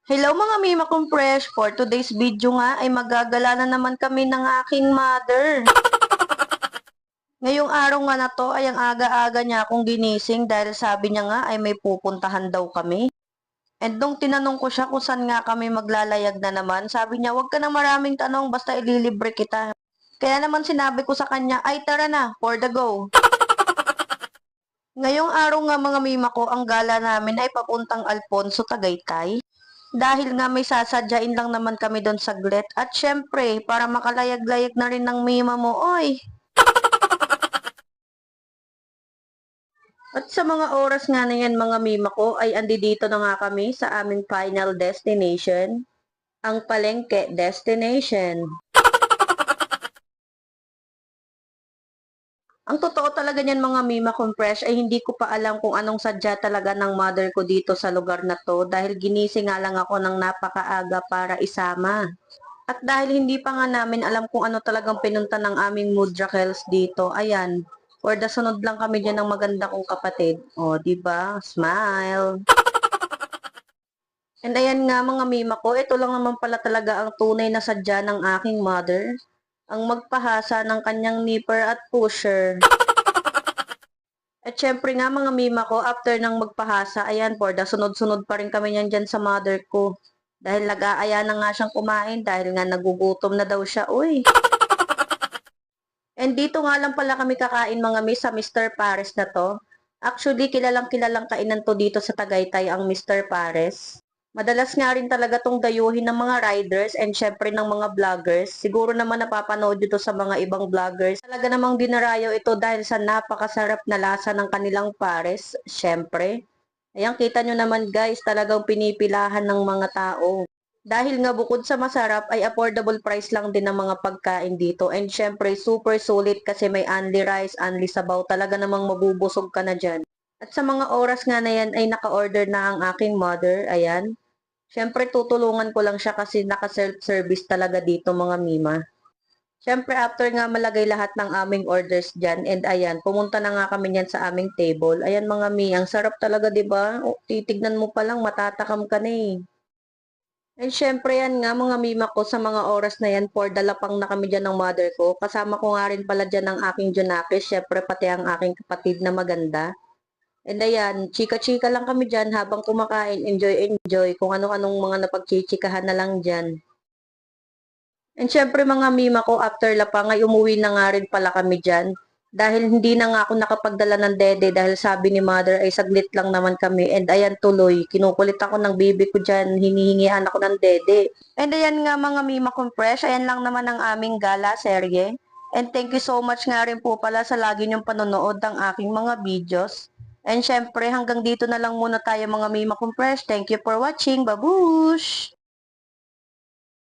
Hello mga Mima kong fresh! For today's video nga ay magagala na naman kami ng aking mother. Ngayong araw nga na to ay ang aga-aga niya akong ginising dahil sabi niya nga ay may pupuntahan daw kami. And nung tinanong ko siya kung saan nga kami maglalayag na naman, sabi niya wag ka na maraming tanong basta ililibre kita. Kaya naman sinabi ko sa kanya ay tara na, for the go. Ngayong araw nga mga Mima ko, ang gala namin ay papuntang Alfonso, Tagaytay. Dahil nga may sasadyain lang naman kami doon saglit. At syempre, para makalayag-layag na rin ng mima mo, oy. At sa mga oras nga na yan mga mima ko, ay andi dito na nga kami sa aming final destination, ang Palengke Destination. Ang totoo talaga niyan mga mima kong fresh ay hindi ko pa alam kung anong sadya talaga ng mother ko dito sa lugar na to dahil ginising nga lang ako ng napakaaga para isama. At dahil hindi pa nga namin alam kung ano talagang pinunta ng aming Mudrakels dito, ayan, for the sunod lang kami dyan ng maganda kong kapatid. O, diba? Smile! And ayan nga mga mima ko, ito lang naman pala talaga ang tunay na sadya ng aking mother. Ang magpahasa ng kanyang nipper at pusher. At syempre nga mga mima ko, after ng magpahasa, ayan, for the sunod-sunod pa rin kami yan dyan sa mother ko. Dahil nag-aaya na nga siyang kumain dahil nga nagugutom na daw siya, uy. And dito nga lang pala kami kakain mga miss sa Mr. Pares na to. Actually, kilalang kainan to dito sa Tagaytay ang Mr. Pares. Madalas nga rin talaga tong dayuhin ng mga riders and syempre ng mga vloggers. Siguro naman napapanood nyo to sa mga ibang vloggers. Talaga namang dinarayo ito dahil sa napakasarap na lasa ng kanilang pares. Syempre. Ayan, kita nyo naman guys, talagang pinipilahan ng mga tao. Dahil nga bukod sa masarap ay affordable price lang din ng mga pagkain dito. And syempre super sulit kasi may only rice, only sabaw. Talaga namang mabubusog ka na dyan. At sa mga oras nga na yan ay naka-order na ang aking mother. Ayan. Syempre tutulungan ko lang siya kasi naka-self-service talaga dito mga mima. Syempre after nga malagay lahat ng aming orders dyan and ayan, pumunta na nga kami niyan sa aming table. Ayan mga mi, ang sarap talaga 'di ba? O, titignan mo pa lang matatakam ka na eh. And syempre yan nga mga mima ko sa mga oras na yan for dalapang na kami dyan ng mother ko. Kasama ko nga rin pala dyan ang aking Junakis, syempre pati ang aking kapatid na maganda. And ayan, chika-chika lang kami dyan habang kumakain, enjoy kung ano-anong mga napagchichikahan na lang dyan. And syempre mga mima ko, after lapang ay umuwi na nga rin pala kami dyan. Dahil hindi na nga ako nakapagdala ng dede dahil sabi ni mother ay saglit lang naman kami. And ayan tuloy, kinukulit ako ng baby ko dyan, hinihingihan ako ng dede. And ayan nga mga mima kong fresh, ayan lang naman ang aming gala serye. And thank you so much nga rin po pala sa lagi niyong panonood ng aking mga videos. And syempre hanggang dito na lang muna tayo mga mima kong fresh. Thank you for watching. Babush!